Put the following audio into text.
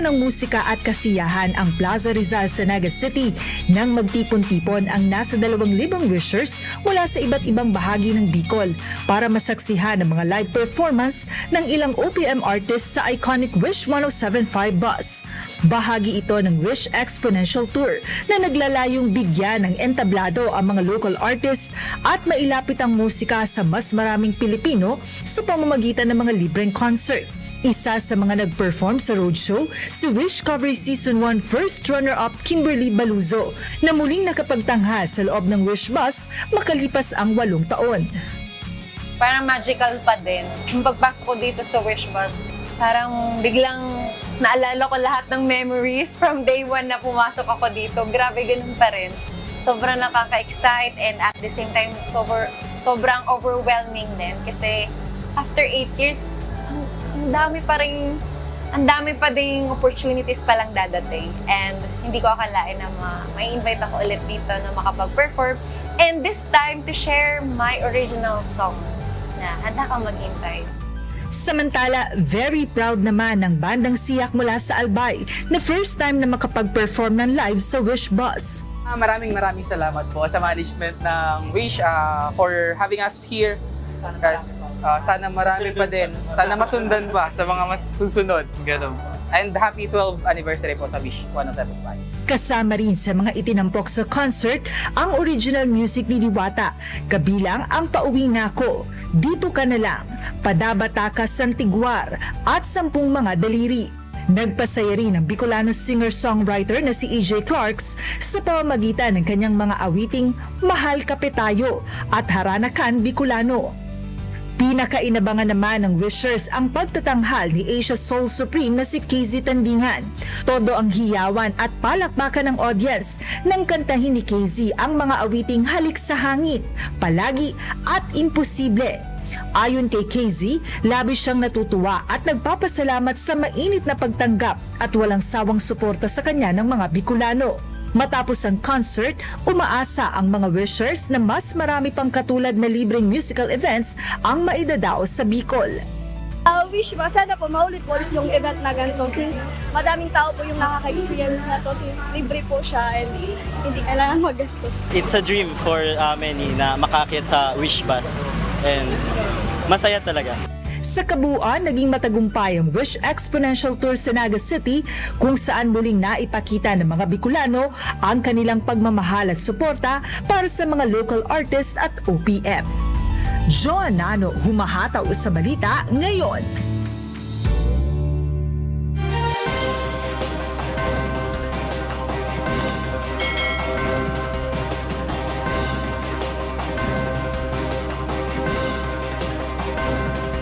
ng musika at kasiyahan ang Plaza Rizal sa Naga City nang magtipon-tipon ang nasa 2,000 wishers mula sa iba't ibang bahagi ng Bicol para masaksihan ang mga live performance ng ilang OPM artists sa iconic Wish 1075 bus. Bahagi ito ng Wish Exponential Tour na naglalayong bigyan ng entablado ang mga local artists at mailapit ang musika sa mas maraming Pilipino sa pamamagitan ng mga libreng concert. Isa sa mga nag-perform sa roadshow, si Wish Coverage Season 1 first runner-up Kimberly Baluzo na muling nakapagtanghal sa loob ng Wish Bus makalipas ang 8 taon. Parang magical pa din. Yung pagpasok ko dito sa Wish Bus, parang biglang naalala ko lahat ng memories from day 1 na pumasok ako dito. Grabe, ganun pa rin. Sobrang nakaka-excite and at the same time, sobrang overwhelming din. Kasi after 8 years, ang dami pa ding opportunities palang dadating. And hindi ko akalain na may invite ako ulit dito na makapag-perform. And this time, to share my original song na Handa Kang Maghintay. Samantala, very proud naman ng bandang Siyak mula sa Albay na first time na makapag-perform ng live sa Wish Bus. Maraming salamat po sa management ng Wish for having us here. Guys, sana marami pa din. Sana masundan pa sa mga susunod. Ganun. And happy 12th anniversary po sa Wish 1075. Kasama rin sa mga itinampok sa concert ang original music ni Diwata, kabilang ang Pauwi Na Ako, Dito Ka Na Lang, Padabatakas Santiguar at 10 Mga Daliri. Nagpasaya rin ang Bicolano singer-songwriter na si EJ Clarks sa pamamagitan ng kanyang mga awiting Mahal Kape Tayo at Haranakan Bicolano. Pinakainabangan naman ng wishers ang pagtatanghal ni Asia Soul Supreme na si KZ Tandingan. Todo ang hiyawan at palakpakan ng audience nang kantahin ni KZ ang mga awiting Halik sa Hangin, Palagi at Imposible. Ayon kay KZ, labis siyang natutuwa at nagpapasalamat sa mainit na pagtanggap at walang sawang suporta sa kanya ng mga Bicolano. Matapos ang concert, umaasa ang mga wishers na mas marami pang katulad na libreng musical events ang maidadaos sa Bicol. Wish ba, sana po maulit-ulit yung event na ganito since madaming tao po yung nakaka-experience na to since libre po siya and hindi kailangan magastos. It's a dream for many na makaakyat sa Wish Bus and masaya talaga. Sa kabuuan, naging matagumpay ang Wish Exponential Tour sa Naga City kung saan muling naipakita ng mga Bicolano ang kanilang pagmamahal at suporta para sa mga local artists at OPM. Joanano, humahataw sa balita ngayon.